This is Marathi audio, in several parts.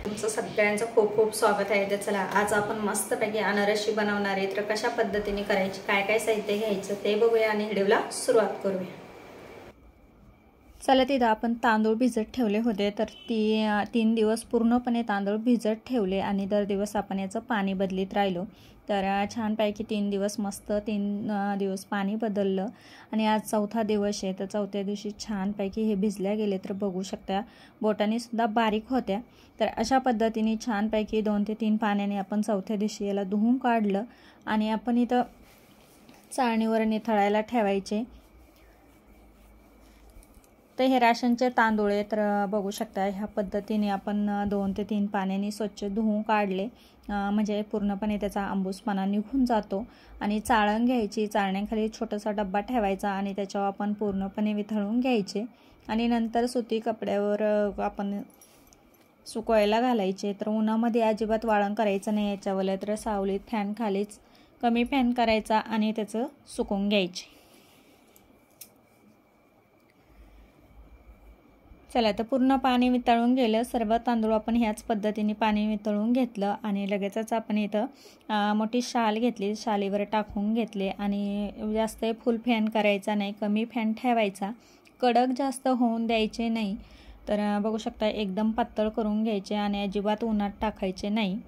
तुमचं सगळ्यांचं खूप खूप स्वागत आहे. तर चला आज आपण मस्तपैकी अनारशी बनवणार आहे. तर कशा पद्धतीने करायची, काय काय साहित्य घ्यायचं ते बघूया आणि व्हिडिओला सुरुवात करूया. चला तिथं आपण तांदूळ भिजत ठेवले होते. तर 3 दिवस पूर्णपणे तांदूळ भिजत ठेवले आणि दर दिवस आपण याचं पाणी बदलीत राहिलो. तर छानपैकी 3 दिवस मस्त 3 दिवस पाणी बदललं आणि आज चौथा दिवस आहे. तर चौथ्या दिवशी छानपैकी हे भिजल्या गेले. तर बघू शकता बोटाने सुद्धा बारीक होत्या. तर अशा पद्धतीने छानपैकी 2 ते 3 पाण्याने आपण चौथ्या दिवशी याला धुवून काढलं आणि आपण इथं चाळणीवर निथळायला ठेवायचे. तर हे राशनचे तांदूळ आहे. तर बघू शकता ह्या पद्धतीने आपण 2 ते 3 पाण्याने स्वच्छ धुवून काढले म्हणजे पूर्णपणे त्याचा आंबूसपणा निघून जातो. आणि चाळण घ्यायची, चाळण्याखाली छोटासा डब्बा ठेवायचा आणि त्याच्यावर आपण पूर्णपणे वितळून घ्यायचे आणि नंतर सुती कपड्यावर आपण सुकवायला घालायचे. तर उन्हामध्ये अजिबात वाळण करायचं नाही याच्यावर. तर सावलीत फॅन खालीच कमी फॅन करायचा आणि त्याचं सुकवून घ्यायचे. चला तर पूर्ण पाणी वितळून गेलं. सर्व तांदूळ आपण ह्याच पद्धतीने पाणी वितळून घेतलं आणि लगेचच आपण इथं मोठी शाल घेतली, शालीवर टाकून घेतले आणि जास्त फुल फॅन करायचा नाही, कमी फॅन ठेवायचा, कडक जास्त होऊन द्यायचे नाही. तर बघू शकता एकदम पातळ करून घ्यायचे आणि अजिबात उन्हात टाकायचे नाही.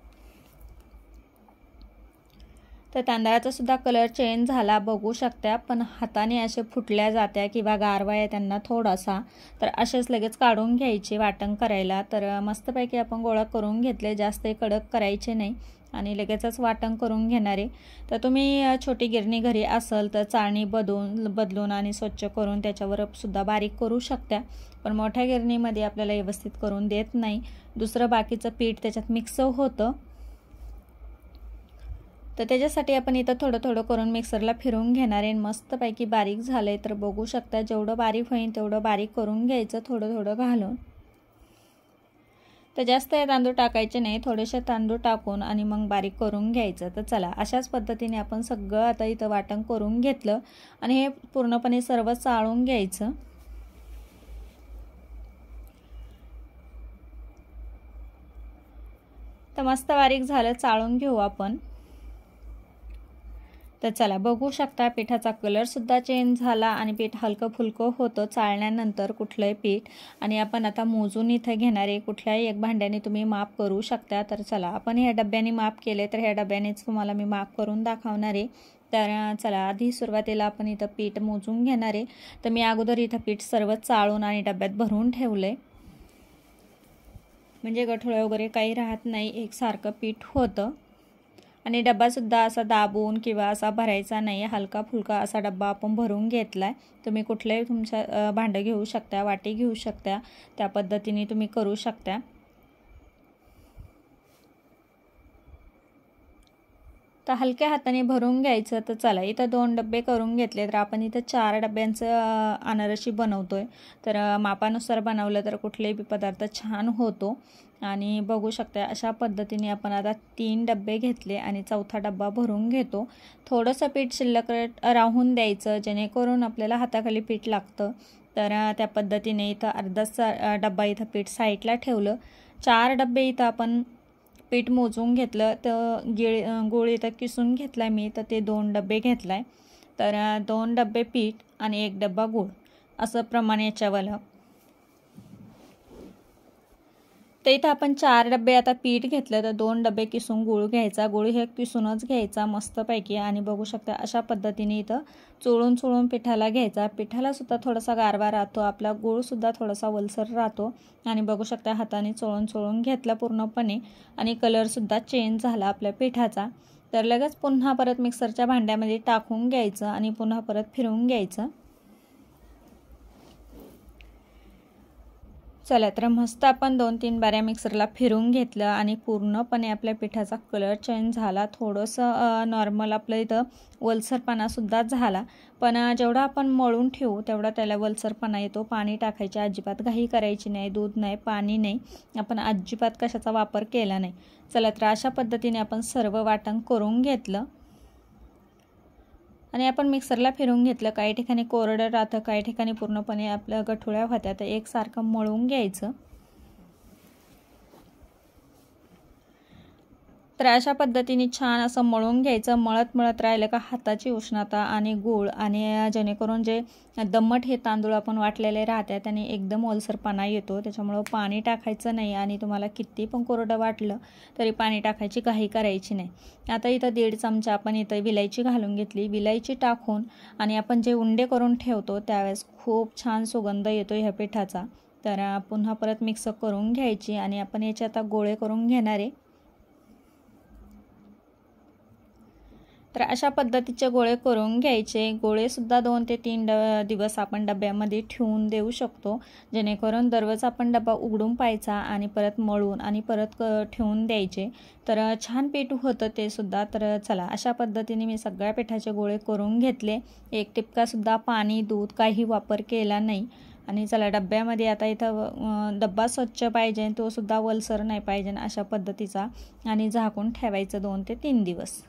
तर तांदळाचा सुद्धा कलर चेंज झाला बघू शकता, पण हाताने असे फुटल्या जात्या किंवा गारवा आहे त्यांना थोडासा. तर असेच लगेच काढून घ्यायचे वाटण करायला. तर मस्तपैकी आपण गोळा करून घेतले, जास्त कडक करायचे नाही आणि लगेचच वाटण करून घेणारे. तर तुम्ही छोटी गिरणी घरी असेल तर चाळणी बदलून आणि स्वच्छ करून त्याच्यावर सुद्धा बारीक करू शकता. पण मोठ्या गिरणीमध्ये आपल्याला व्यवस्थित करून देत नाही, दुसरं बाकीचं पीठ त्याच्यात मिक्स होतं. तर त्याच्यासाठी आपण इथं थोडं थोडं करून मिक्सरला फिरवून घेणार आहे. मस्तपैकी बारीक झालंय. तर बघू शकता जेवढं बारीक होईल तेवढं बारीक करून घ्यायचं, थोडं थोडं घालून. तर जास्त तांदूळ टाकायचे नाही, थोडेसे तांदूळ टाकून आणि मग बारीक करून घ्यायचं. तर चला अशाच पद्धतीने आपण सगळं आता इथं वाटण करून घेतलं आणि हे पूर्णपणे सर्व चाळून घ्यायचं. तर मस्त बारीक झालं, चाळून घेऊ आपण. तर चला बघू शकता पिठाचा कलर सुद्धा चेंज झाला आणि पीठ हलकं फुलकं होतं चाळण्यानंतर कुठलंही पीठ. आणि आपण आता मोजून इथं घेणार आहे, कुठल्याही एक भांड्याने तुम्ही माप करू शकता. तर चला आपण ह्या डब्याने माप केले, तर ह्या डब्यानेच तुम्हाला मी माप करून दाखवणार आहे. तर चला आधी सुरुवातीला आपण इथं पीठ मोजून घेणार आहे. तर मी अगोदर इथं पीठ सर्व चाळून आणि डब्यात भरून ठेवलंय, म्हणजे गठुळे वगैरे काही राहत नाही, एकसारखं पीठ होतं. आणि डब्बासुद्धा असा दाबून किंवा असा भरायचा नाही, हलका फुलका असा डब्बा आपण भरून घेतला आहे. तुम्ही कुठलंही तुमच्या भांडं घेऊ शकता, वाटी घेऊ शकता, त्या पद्धतीने तुम्ही करू शकता. तर हलक्या हाताने भरून घ्यायचं. तर चला इथं 2 डब्बे करून घेतले. तर आपण इथं 4 डब्यांचं अनारशी बनवतोय. तर मापानुसार बनवलं तर कुठलेही पदार्थ छान होतो. आणि बघू शकता अशा पद्धतीने आपण आता 3 डब्बे घेतले आणि चौथा डब्बा भरून घेतो. थोडंसं पीठ शिल्लक राहून द्यायचं, जेणेकरून आपल्याला हाताखाली पीठ लागतं. तर त्या पद्धतीने इथं अर्धाचा डब्बा इथं पीठ साईडला ठेवलं. 4 डब्बे इथं आपण पीठ मोजून घेतलं. तर गूळ इथं किसून घेतला मी, तर ते 2 डब्बे घेतला आहे. तर 2 डब्बे पीठ आणि 1 डब्बा गूळ असं प्रमाण याच्यावालं. तर इथं आपण 4 डब्बे आता पीठ घेतलं, तर 2 डब्बे किसून गूळ घ्यायचा. गूळ हे किसूनच घ्यायचा मस्तपैकी. आणि बघू शकता अशा पद्धतीने इथं चोळून पिठाला घ्यायचा. पिठाला सुद्धा थोडासा गारवा राहतो, आपला गूळसुद्धा थोडासा वलसर राहतो. आणि बघू शकता हाताने चोळून घेतला पूर्णपणे आणि कलरसुद्धा चेंज झाला आपल्या पिठाचा. तर लगेच पुन्हा परत मिक्सरच्या भांड्यामध्ये टाकून घ्यायचं आणि पुन्हा परत फिरवून घ्यायचं. चला तर मस्त आपण 2-3 बाऱ्या मिक्सरला फिरवून घेतलं आणि पूर्णपणे आपल्या पिठाचा कलर चेंज झाला. थोडंसं नॉर्मल आपलं इथं वलसरपणासुद्धा झाला, पण जेवढं आपण मळून ठेवू तेवढा त्याला वलसरपणा येतो. पाणी टाकायची अजिबात घाई करायची नाही, दूध नाही, पाणी नाही, आपण अजिबात कशाचा वापर केला नाही. चला तर अशा पद्धतीने आपण सर्व वाटण करून घेतलं आणि आपण मिक्सरला फिरवून घेतलं. काही ठिकाणी कोरडं राहतं, काही ठिकाणी पूर्णपणे आपल्या गठुळ्या होत्या. तर एकसारखं मळून घ्यायचं. तर अशा पद्धतीने छान असं मळून घ्यायचं. मळत मळत राहिलं का हाताची उष्णता आणि गूळ आणि जेणेकरून जे दमट हे तांदूळ आपण वाटलेले राहते त्याने एकदम ओलसरपणा येतो. त्याच्यामुळं पाणी टाकायचं नाही आणि तुम्हाला किती पण कोरडं वाटलं तरी पाणी टाकायची घाई करायची नाही. आता इथं 1.5 चमचा आपण इथं विलायची घालून घेतली. विलायची टाकून आणि आपण जे उंडे करून ठेवतो त्यावेळेस खूप छान सुगंध येतो ह्या पिठाचा. तर पुन्हा परत मिक्स करून घ्यायची आणि आपण याचे आता गोळे करून घेणार आहे. तर अशा पद्धतीचे गोळे करून घ्यायचे. गोळेसुद्धा 2 ते 3 दिवस आपण डब्यामध्ये ठेवून देऊ शकतो, जेणेकरून दररोज आपण डबा उघडून पाहायचा आणि परत मळून आणि परत ठेवून द्यायचे. तर छान पीठ होतं ते सुद्धा. तर चला अशा पद्धतीने मी सगळ्या पिठाचे गोळे करून घेतले. एक टिपकासुद्धा पाणी दूध काही वापर केला नाही. आणि चला डब्यामध्ये आता इथं डब्बा स्वच्छ पाहिजे, तो सुद्धा वलसर नाही पाहिजे अशा पद्धतीचा, आणि झाकून ठेवायचं 2 ते 3 दिवस.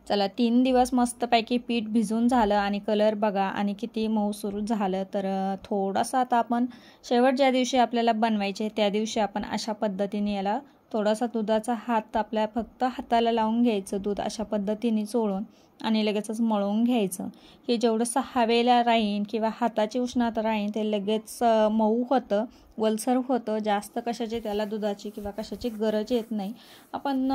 चला 3 दिवस मस्तपैकी पीठ भिजून झालं आणि कलर बघा आणि किती मऊसूर झालं. तर थोडासा आता आपण शेवट ज्या दिवशी आपल्याला बनवायचे त्या दिवशी आपण अशा पद्धतीने याला थोडासा दुधाचा हात आपल्या फक्त हाताला लावून घ्यायचं, दूध अशा पद्धतीने चोळून आणि लगेचच मळून घ्यायचं. हे जेवढंसं हवेला राहीन किंवा हाताची उष्णता राहीन ते लगेच मऊ होतं, वलसर होतं. जास्त कशाची त्याला दुधाची किंवा कशाची गरज येत नाही. आपण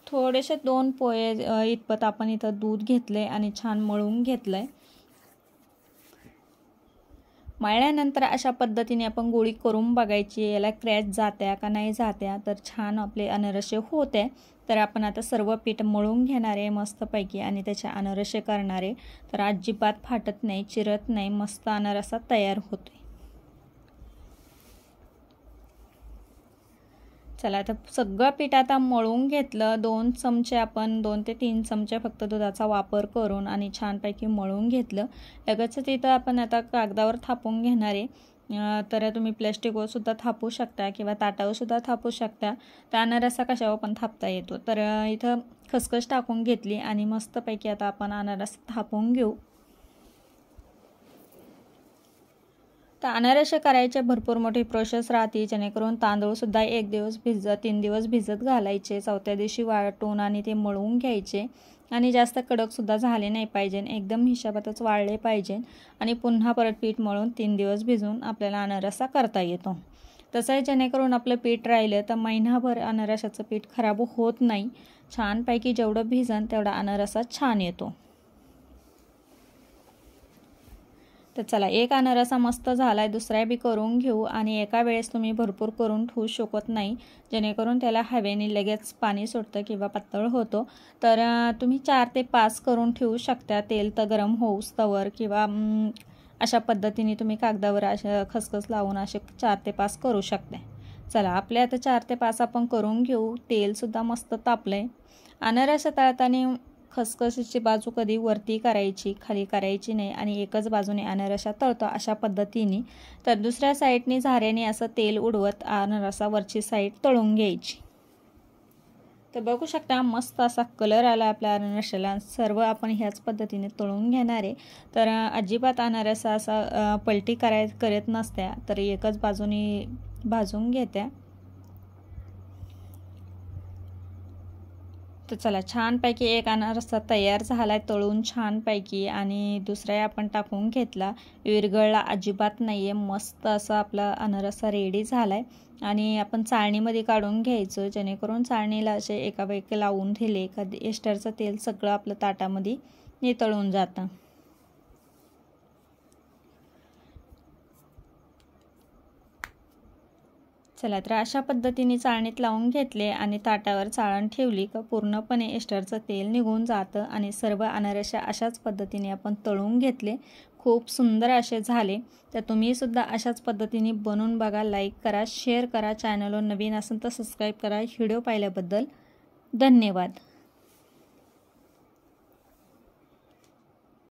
थोडेसे 2 पोहे इतपत आपण इथं दूध घेतले आणि छान मळून घेतलंय. मळल्यानंतर अशा पद्धतीने आपण गोळी करून बघायची, याला क्रॅच जात्या का नाही जात्या. तर छान आपले अनारसे होते. तर आपण आता सर्व पीठ मळून घेणार आहे मस्तपैकी आणि त्याचे अनारसे करणार आहे. तर अजिबात फाटत नाही, चिरत नाही, मस्त अनारसा तयार होतो. चला आता सगळं पीठ आता मळून घेतलं. 2 चमचे आपण 2 ते 3 चमचे फक्त दुधाचा वापर करून आणि छानपैकी मळून घेतलं. लगेच तिथं आपण आता कागदावर थापून घेणार आहे. तर तुम्ही प्लॅस्टिकवर सुद्धा थापू शकता किंवा ताटावर सुद्धा थापू शकता. तर अनारसा कशावर पण थापता येतो. तर इथं खसखस टाकून घेतली आणि मस्तपैकी आता आपण अनारस थापून घेऊ. तर अनारसे करायचे भरपूर मोठी प्रोसेस राहते, जेणेकरून तांदूळसुद्धा 1 दिवस 3 दिवस भिजत घालायचे. 4थ्या दिवशी वाटून आणि ते मळून घ्यायचे आणि जास्त कडकसुद्धा झाले नाही पाहिजे, एकदम हिशोबातच वाळले पाहिजे. आणि पुन्हा परत पीठ मळून 3 दिवस भिजून आपल्याला अनारसा करता येतो. तसंही जेणेकरून आपलं पीठ राहिलं तर महिनाभर अनारसाचं पीठ खराब होत नाही. छानपैकी जेवढं भिजन तेवढा अनारसा छान येतो. तर चला एक अनारसा मस्त झाला आहे, दुसरा बी करून घेऊ. आणि एका वेळेस तुम्ही भरपूर करून ठेवू शकत नाही, जेणेकरून त्याला हवेने लगेच पाणी सुटतं किंवा पातळ होतो. तर तुम्ही 4 ते 5 करून ठेवू शकता, तेल तर गरम होऊस तवर, किंवा अशा पद्धतीने तुम्ही कागदावर अशा खसखस लावून असे 4 ते 5 करू शकता. चला आपले आता 4 ते 5 आपण करून घेऊ. तेलसुद्धा मस्त तापलं आहे. अनारसा तळताना खसखशीची बाजू कधी वरती करायची, खाली करायची नाही आणि एकच बाजूने अनारसा तळतो अशा पद्धतीने. तर दुसऱ्या साईडने झाऱ्याने असं तेल उडवत अनारसा वरची साईड तळून घ्यायची. तर बघू शकता मस्त असा कलर आला आपल्या अनारसाला. सर्व आपण ह्याच पद्धतीने तळून घेणार आहे. तर अजिबात अनारसा असा पलटी करत नसत्या, तर एकच बाजूने भाजून घेत्या. तर चला छानपैकी एक अनारसा तयार झाला आहे तळून छानपैकी, आणि दुसरा आपण टाकून घेतला. विरघळला अजिबात नाही आहे. मस्त असा आपला अनारसा रेडी झाला आहे. आणि आपण चाळणीमध्ये काढून घ्यायचं, जेणेकरून चाळणीला असे एकापैकी लावून दिले का एस्टरचं तेल सगळं आपलं ताटामध्ये नितळून जातं. चला तर अशा पद्धतीने चाळणीत लावून घेतले आणि ताटावर चाळण ठेवली का पूर्णपणे एस्टरचं तेल निघून जातं. आणि सर्व अनारसे अशाच पद्धतीने आपण तळून घेतले. खूप सुंदर असे झाले. तर तुम्हीसुद्धा अशाच पद्धतीने बनवून बघा. लाईक करा, शेअर करा. चॅनलवर नवीन असेल तर सबस्क्राईब करा. व्हिडिओ पाहिल्याबद्दल धन्यवाद.